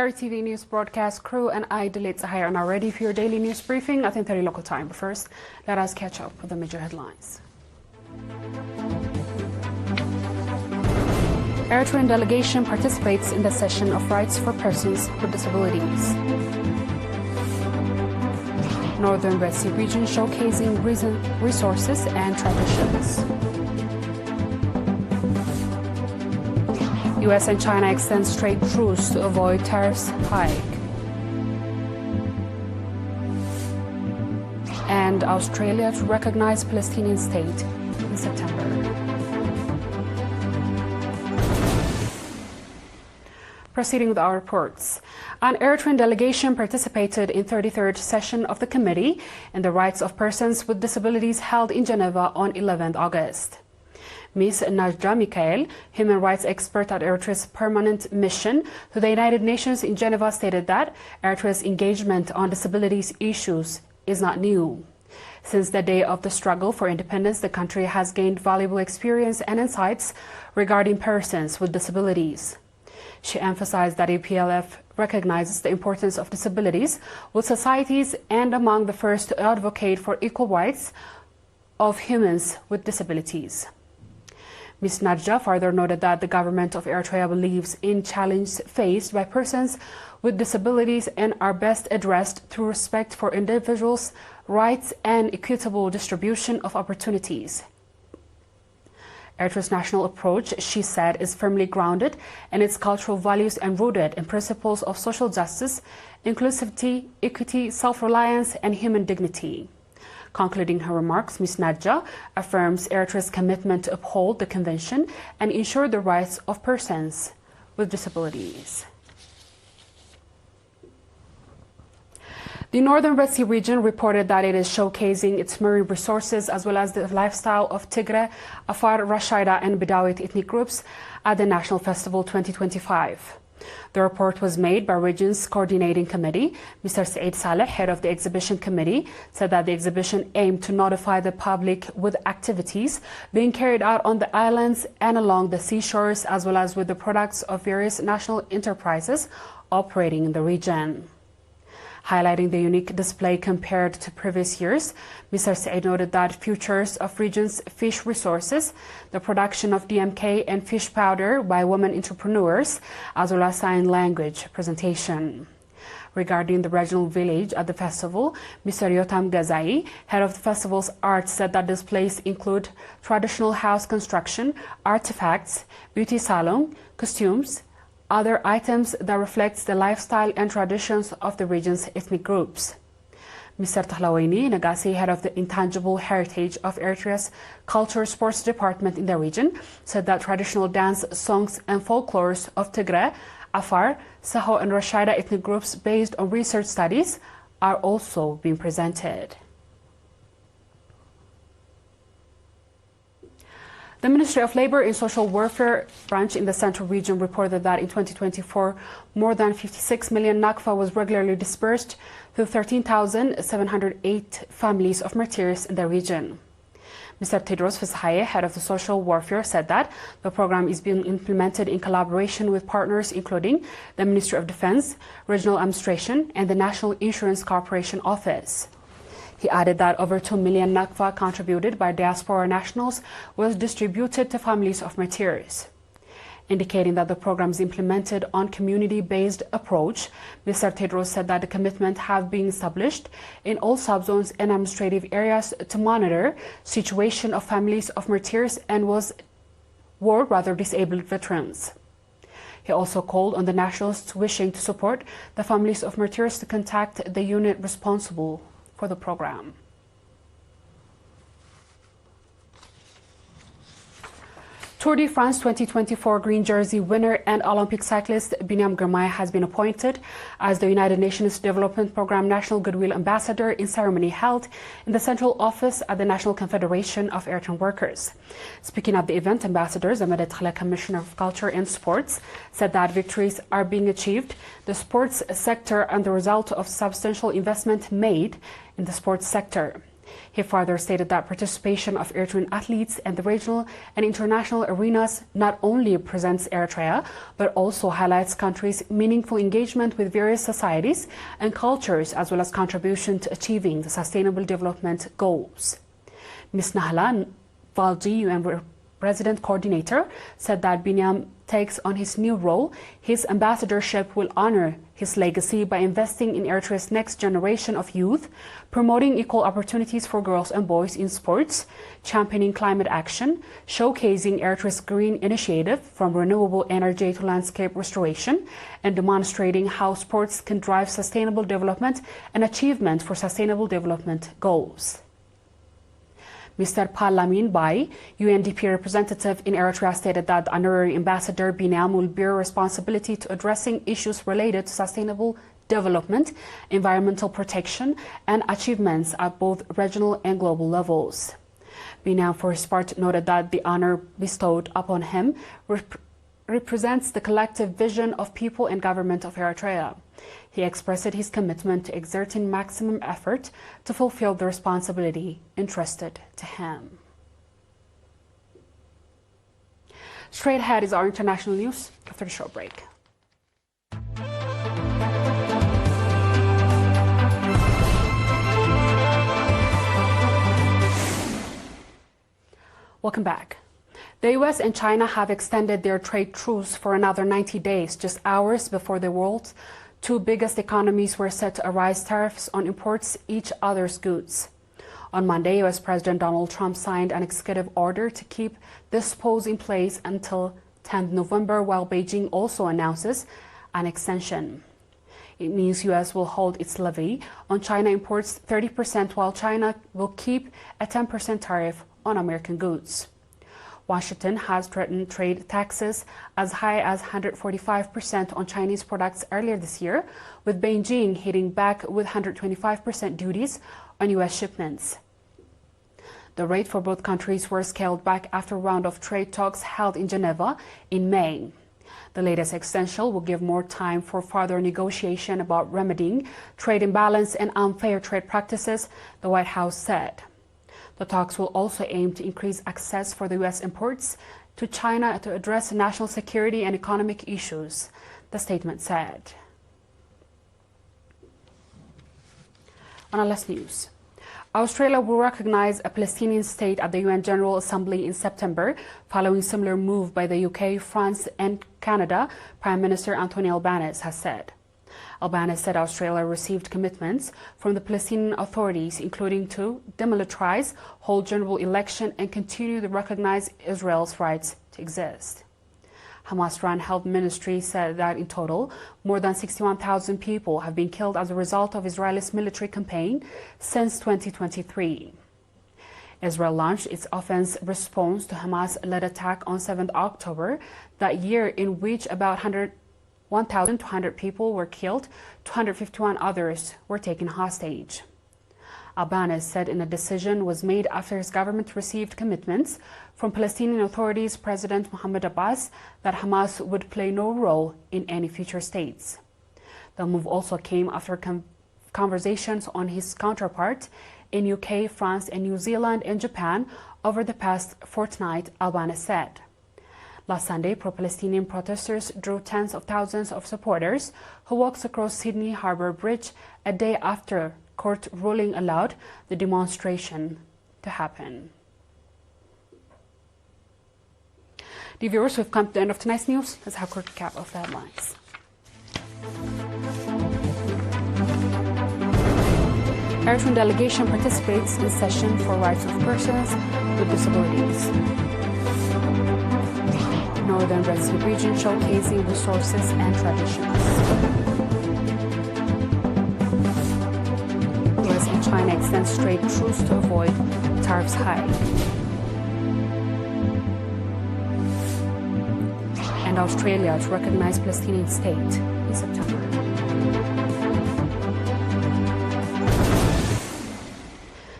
ERi-TV news broadcast crew and I, Delit Zahir, are now ready for your daily news briefing at 10:30 local time. But first, let us catch up with the major headlines. Eritrean delegation participates in the session of rights for persons with disabilities. Northern Red Sea region showcasing resources and traditions. US and China extend trade truce to avoid tariffs hike. And Australia to recognize Palestinian state in September. Proceeding with our reports. An Eritrean delegation participated in 33rd session of the Committee on the Rights of Persons with Disabilities held in Geneva on 11th August. Ms. Nakfa Mikhail, human rights expert at Eritrea's permanent mission to the United Nations in Geneva, stated that Eritrea's engagement on disabilities issues is not new. Since the day of the struggle for independence, the country has gained valuable experience and insights regarding persons with disabilities. She emphasized that EPLF recognizes the importance of disabilities with societies and among the first to advocate for equal rights of humans with disabilities. Ms. Nakfa further noted that the government of Eritrea believes in challenges faced by persons with disabilities and are best addressed through respect for individuals' rights and equitable distribution of opportunities. Eritrea's national approach, she said, is firmly grounded in its cultural values and rooted in principles of social justice, inclusivity, equity, self-reliance, and human dignity. Concluding her remarks, Ms. Nakfa affirms Eritrea's commitment to uphold the Convention and ensure the rights of persons with disabilities. The Northern Red Sea region reported that it is showcasing its marine resources as well as the lifestyle of Tigray, Afar, Rashaida, and Bedouin ethnic groups at the National Festival 2025. The report was made by Region's Coordinating Committee. Mr. Saeed Saleh, head of the exhibition committee, said that the exhibition aimed to notify the public with activities being carried out on the islands and along the seashores, as well as with the products of various national enterprises operating in the region. Highlighting the unique display compared to previous years, Mr. Saeed noted that features of region's fish resources, the production of DMK and fish powder by women entrepreneurs, as well as sign language presentation. Regarding the regional village at the festival, Mr. Yotam Gazai, head of the festival's art, said that displays include traditional house construction, artifacts, beauty salon, costumes, other items that reflects the lifestyle and traditions of the region's ethnic groups. Mr. Tahlawaini Nagasi, head of the intangible heritage of Eritrea's culture sports department in the region, said that traditional dance, songs, and folklores of Tigray, Afar, Saho, and Rashaida ethnic groups based on research studies are also being presented. The Ministry of Labor and Social Welfare branch in the Central Region reported that in 2024, more than 56 million Nakfa was regularly dispersed to 13,708 families of martyrs in the region. Mr. Tedros Fishaye, head of the Social Welfare, said that the program is being implemented in collaboration with partners including the Ministry of Defense, Regional Administration, and the National Insurance Corporation Office. He added that over 2 million Nakfa contributed by diaspora nationals was distributed to families of martyrs. Indicating that the program is implemented on community-based approach, Mr. Tedros said that the commitment have been established in all subzones and administrative areas to monitor situation of families of martyrs and disabled veterans. He also called on the nationals wishing to support the families of martyrs to contact the unit responsible for the program. Tour de France 2024 green jersey winner and Olympic cyclist Binyam Girmay has been appointed as the United Nations Development Programme National Goodwill Ambassador in ceremony held in the Central Office at the National Confederation of Eritrean Workers. Speaking at the event, Ambassador Zamed Khala, Commissioner of Culture and Sports, said that victories are being achieved the sports sector and the result of substantial investment made in the sports sector. He further stated that participation of Eritrean athletes in the regional and international arenas not only presents Eritrea, but also highlights country's meaningful engagement with various societies and cultures, as well as contribution to achieving the Sustainable Development Goals. Ms. Nahla Valji, UN Resident Coordinator, said that Binyam takes on his new role, his ambassadorship will honor his legacy by investing in Eritrea's next generation of youth, promoting equal opportunities for girls and boys in sports, championing climate action, showcasing Eritrea's green initiative from renewable energy to landscape restoration, and demonstrating how sports can drive sustainable development and achievement for sustainable development goals. Mr. Parlamin Bai, UNDP representative in Eritrea, stated that honorary ambassador Binyam will bear responsibility to addressing issues related to sustainable development, environmental protection, and achievements at both regional and global levels. Binyam, for his part, noted that the honor bestowed upon him represents the collective vision of people and government of Eritrea. He expressed his commitment to exerting maximum effort to fulfill the responsibility entrusted to him. Straight ahead is our international news after the short break. Welcome back. The US and China have extended their trade truce for another 90 days, just hours before the world's two biggest economies were set to raise tariffs on imports each other's goods. On Monday, US President Donald Trump signed an executive order to keep this pause in place until 10 November, while Beijing also announces an extension. It means US will hold its levy on China imports 30%, while China will keep a 10% tariff on American goods. Washington has threatened trade taxes as high as 145% on Chinese products earlier this year, with Beijing hitting back with 125% duties on US shipments. The rate for both countries were scaled back after a round of trade talks held in Geneva in May. The latest extension will give more time for further negotiation about remedying trade imbalance and unfair trade practices, the White House said. The talks will also aim to increase access for the US imports to China to address national security and economic issues, the statement said. On our last news, Australia will recognize a Palestinian state at the UN General Assembly in September, following similar move by the UK, France and Canada, Prime Minister Anthony Albanese has said. Albanese said Australia received commitments from the Palestinian authorities, including to demilitarize, hold general election, and continue to recognize Israel's rights to exist. Hamas-run Health Ministry said that in total, more than 61,000 people have been killed as a result of Israel's military campaign since 2023. Israel launched its offense response to Hamas-led attack on 7 October that year, in which about 1,200 people were killed, 251 others were taken hostage. Albanese said in a decision was made after his government received commitments from Palestinian authorities President Mahmoud Abbas that Hamas would play no role in any future states. The move also came after conversations on his counterpart in UK, France and New Zealand and Japan over the past fortnight, Albanese said. Last Sunday, pro-Palestinian protesters drew tens of thousands of supporters who walked across Sydney Harbour Bridge a day after court ruling allowed the demonstration to happen. Dear viewers, we've come to the end of tonight's news. Let's have a quick recap of the headlines. Eritrean delegation participates in session for rights of persons with disabilities. Northern Red Sea region showcasing resources and traditions. US and China extends trade truce to avoid tariffs hike. And Australia to recognize Palestinian state in September.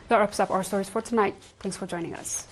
That wraps up our stories for tonight. Thanks for joining us.